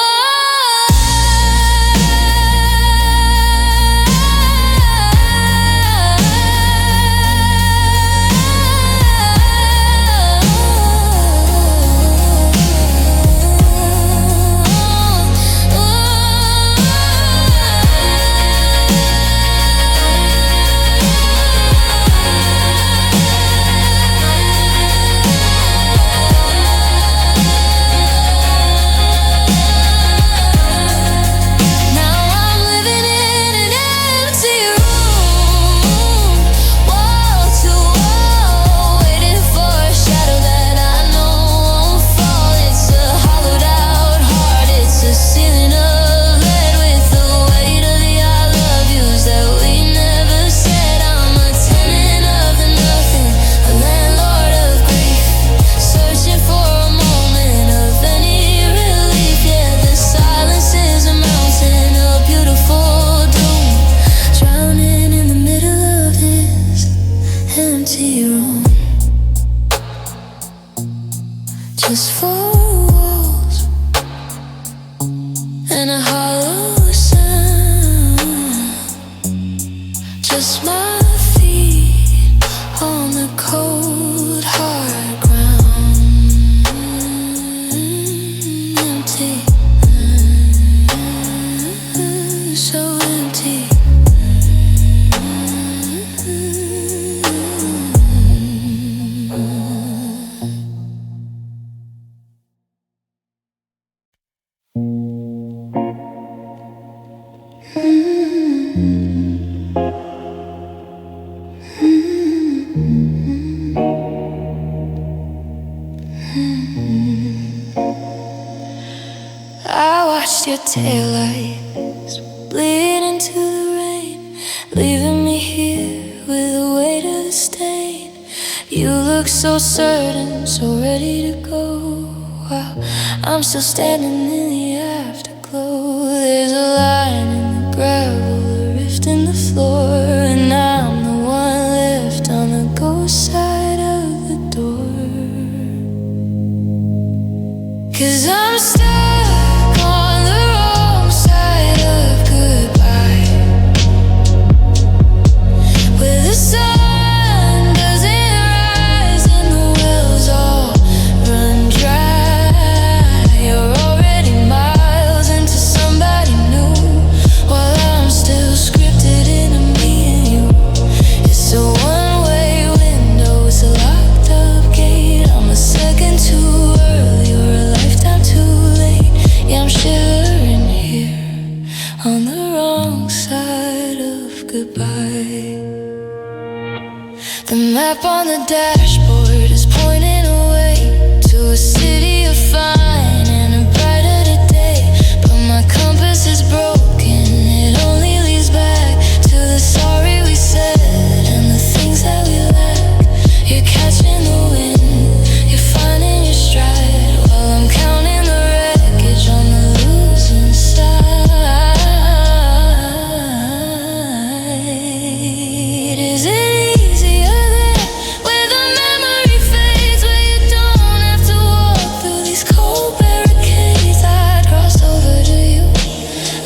[SPEAKER 1] I watched your taillights bleed into the rain, leaving me here with the weight of the stain. You look so certain, so ready to go, while I'm still standing in the afterglow. There's a line in the gravel, a rift in the floor, and I'm the one left on the ghost side of the door. 'Cause I'm stuck on the wrong side of goodbye, where the sun doesn't rise and the wells all run dry. You're already miles into somebody new, while I'm still scripted into me and you. It's a one-way window, it's a locked up gate. I'm a second too early or a lifetime too late. Yeah, I'm shivering here on the wrong side of goodbye. The map on the dashboard is pointing away to a city of fine and a brighter today, but my compass is broken, it only leads back to the sorry we said and the things that we lack. You're catching the wind, you're finding your stride, while I'm counting the wreckage on the losing side. Is it easier there, where the memory fades, where you don't have to walk through these cold barricades? I'd cross over to you,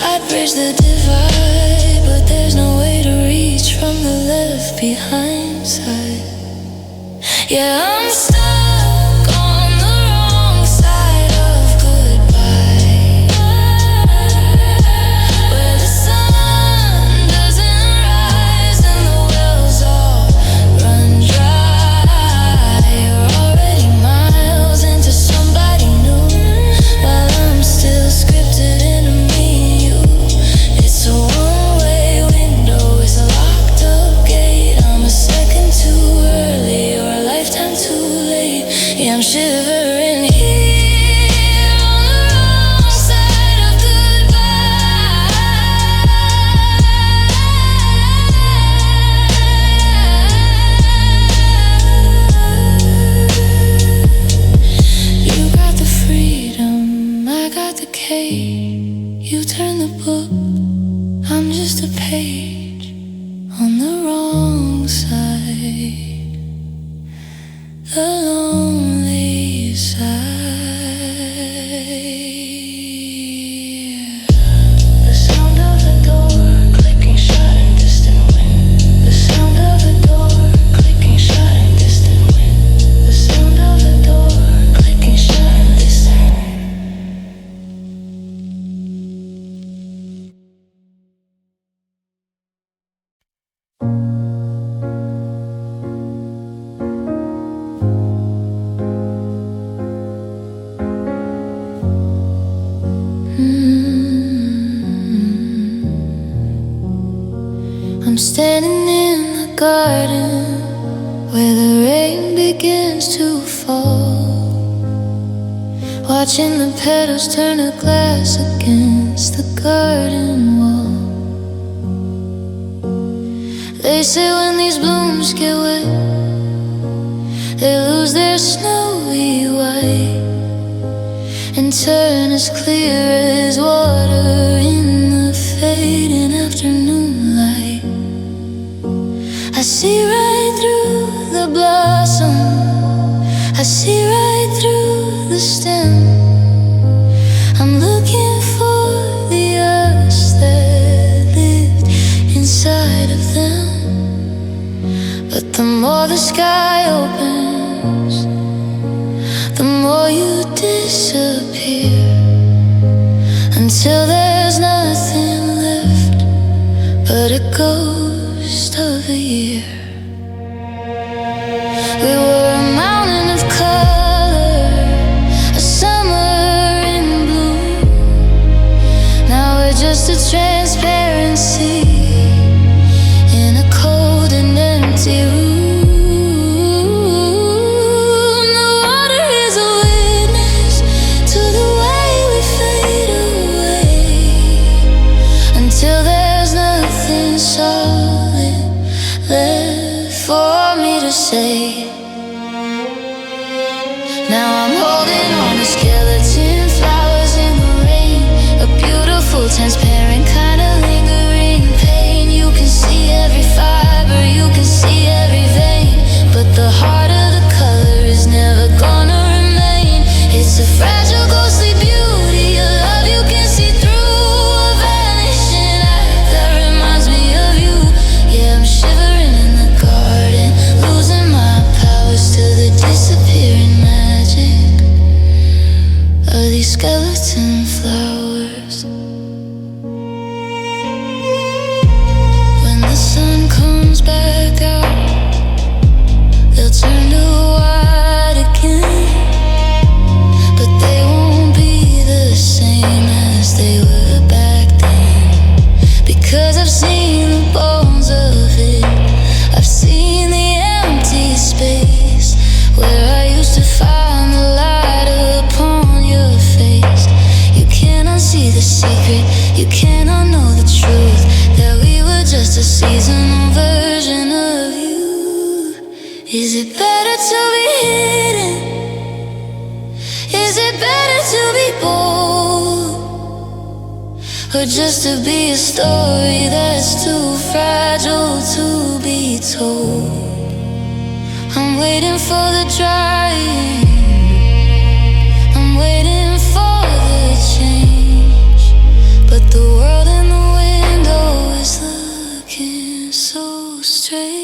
[SPEAKER 1] I'd bridge the divide, but there's no way to reach from the left behind side. Yeah, I'm stuck on the wrong side of goodbye, where the sun doesn't rise and the wells all run dry. You're already miles into somebody new, while I'm still scripted into me and you. It's a one-way window, it's a locked up gate. I'm a second too early or a lifetime too late. Yeah, I'm shivering here on the wrong side of goodbye. You got the freedom, I got the cage. You turn the book, I'm just a page on the wrong side, the lonely side. The sound of the door clicking shut in distant wind. The sound of the door clicking shut in distant wind. The sound of the door clicking shut in distant wind. I'm standing in the garden where the rain begins to fall, watching the petals turn to glass against the garden wall. They say when these blooms get wet, they lose their snowy white and turn as clear as water in the fading afternoon light. I see right through the blossom, I see right through the stem. I'm looking for the us that lived inside of them. But the more the sky opens, the more you disappear, until there's nothing left but a ghost of a year. We were a mountain of color, a summer in bloom. Now we're just a transparency in a cold and empty room. say. Now I'm holding on to skeleton flowers in the rain, a beautiful, transparent kind of lingering pain. You can see every fiber, you can see every vein, but the heart of the color is never gonna remain. It's a fragile, ghostly beauty, a love you can see through, a vanishing act that reminds me of you. Yeah, I'm shivering in the garden, losing my powers to the disappearing magic of these skeleton flowers. When the sun comes back out, they'll turn to white again, but they won't be the same as they were back then. Because I've seen the bones of it, I've seen the empty space where I used to find the light upon your face. You cannot see the secret, you cannot know the truth, that we were just a seasonal version of you. Is it better to be hidden? Is it better to be bold? Or just to be a story that's too fragile to be told? I'm waiting for the drying, I'm waiting for the change, but the world in the window is looking so strange.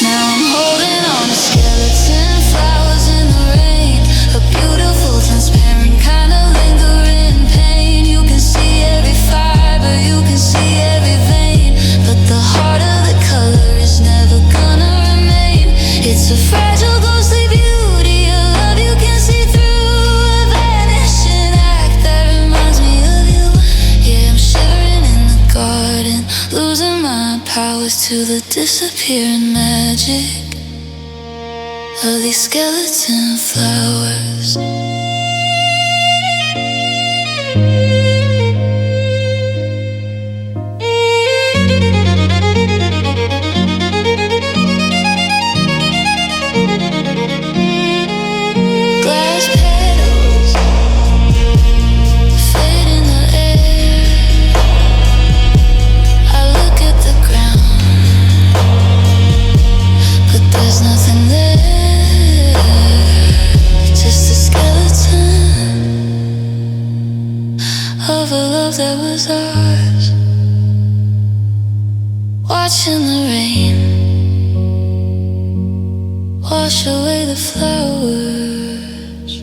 [SPEAKER 1] Now I'm holding on to skeleton flowers in the rain, a beautiful, transparent kind of lingering pain. You can see every fiber, you can see every vein, but the heart of the color is never gonna remain. It's a fragile, ghostly beauty, a love you can see through, a vanishing act that reminds me of you. Yeah, I'm shivering in the garden, losing my powers to the disappearing magic of these skeleton flowers. Glass petals fade in the air. I look at the ground, but there's nothing there, just a skeleton of a love that was ours. Watching the rain wash away the flowers.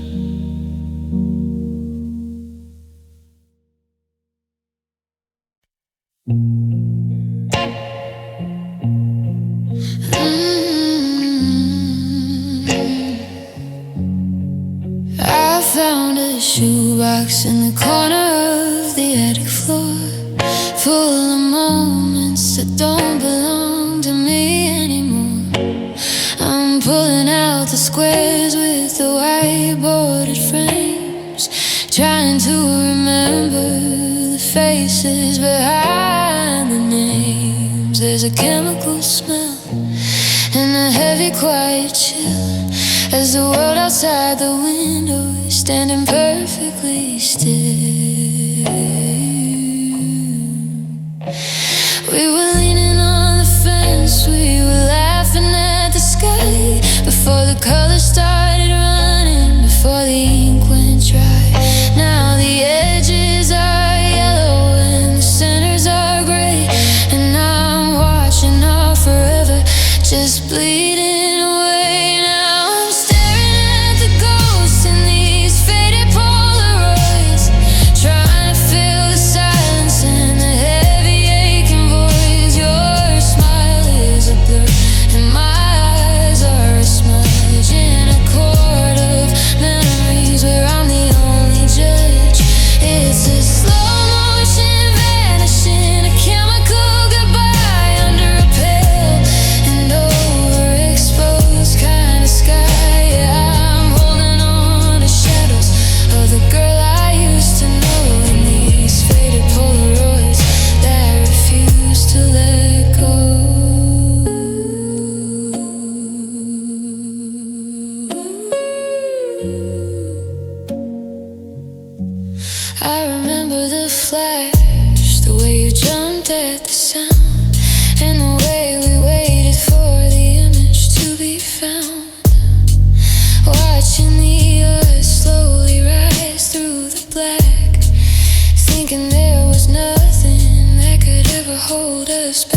[SPEAKER 1] I found a shoebox in the corner of the attic floor, full of moments that don't belong to me anymore. I'm pulling out the squares with the white-boarded frames, trying to remember the faces behind the names. There's a chemical smell and a heavy, quiet chill as the world outside the window is standing perfectly still. We were leaning on the fence, we were laughing at the sky before the colors started running, before the ink went dry. Now the edges are yellow and the centers are gray, and I'm watching our forever just bleeding away. Now I'm staring at the ghosts in these faded Polaroids, trying to fill the silence and the heavy aching voice.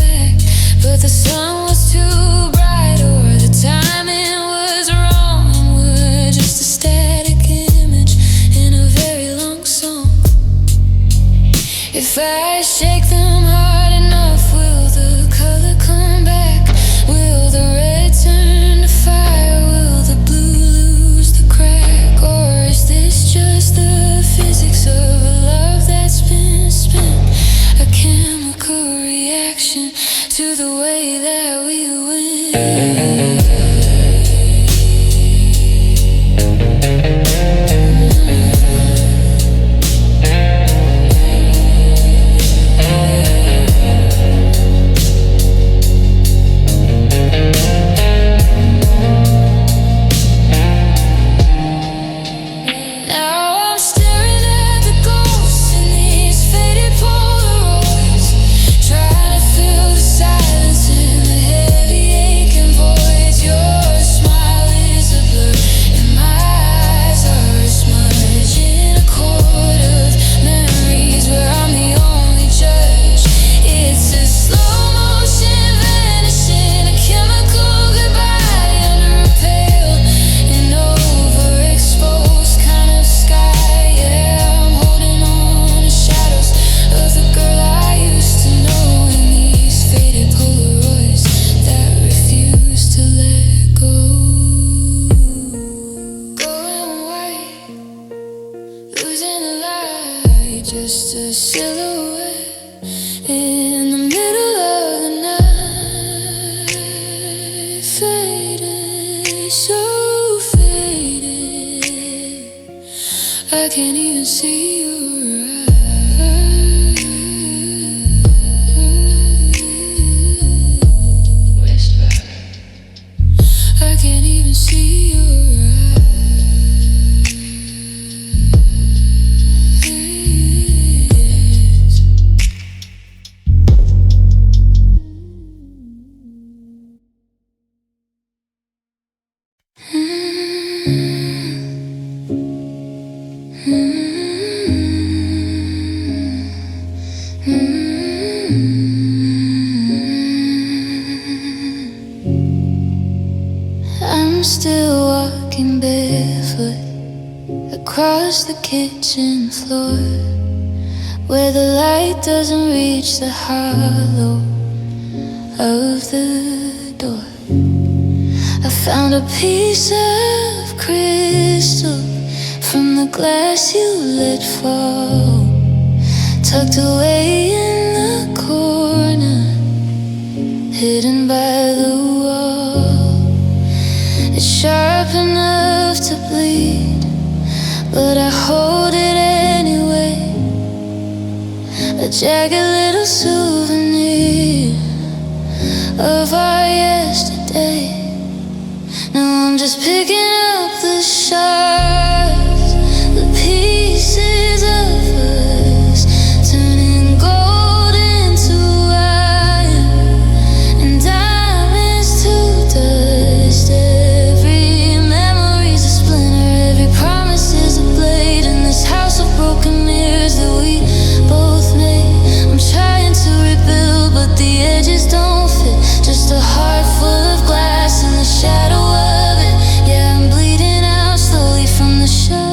[SPEAKER 1] back, but the sun was too bright or the timing was wrong, and we're just a static image in a very long song. If I shake them hard enough, will the color come back? Will the red turn to fire? Will the blue lose the crack? Or is this just the physics of a love that's been spent? A chemical reaction to the way that we win. Just a silhouette in the middle of the night, faded, so faded, I can't even see your eyes. I can't even see your eyes. I'm still walking barefoot across the kitchen floor, where the light doesn't reach the hollow of the door. I found a piece of crystal from the glass you let fall, tucked away in the corner, hidden by the wall. It's sharp enough to bleed, but I hold it anyway, a jagged little souvenir of our yesterday. Now I'm just picking up the shards, the pieces of us, turning gold into iron and diamonds to dust. Every memory's a splinter, every promise is a blade in this house of broken mirrors that we both made. I'm trying to rebuild, but the edges don't fit. Just a heart full of glass in the shadow of it. Yeah, I'm bleeding out slowly from the shards.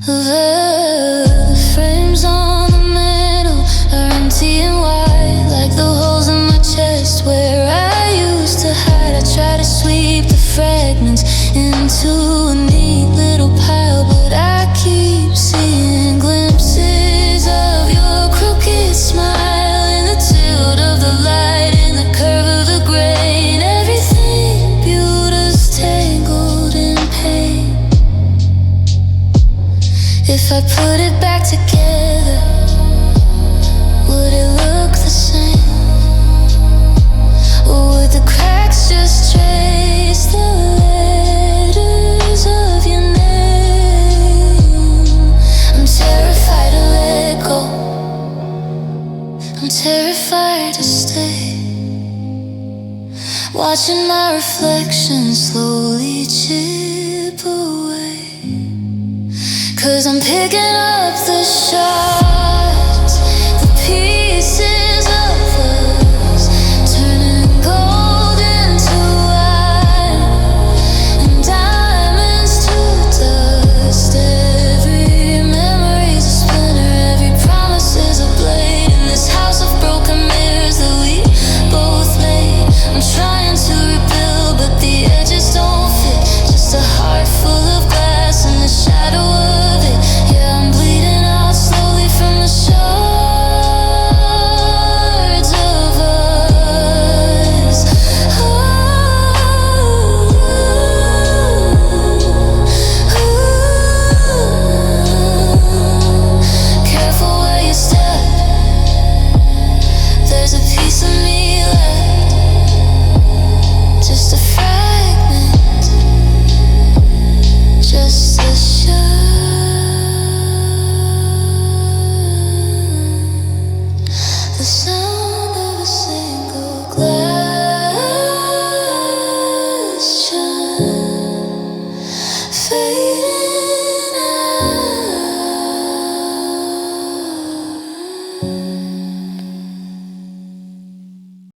[SPEAKER 1] The frames on the mantle are empty and wide, like the holes in my chest where I used to hide. I try to sweep the fragments into a neat little pile, but I keep seeing glimpses of your crooked smile in the tilt of the light, in the curve of the grain. Everything beautiful's tangled in pain. If I put it back together, would it look the same? Or would the cracks just trace the letters of your name? I'm terrified to let go, I'm terrified to stay, watching my reflection slowly chip away. 'Cause I'm picking up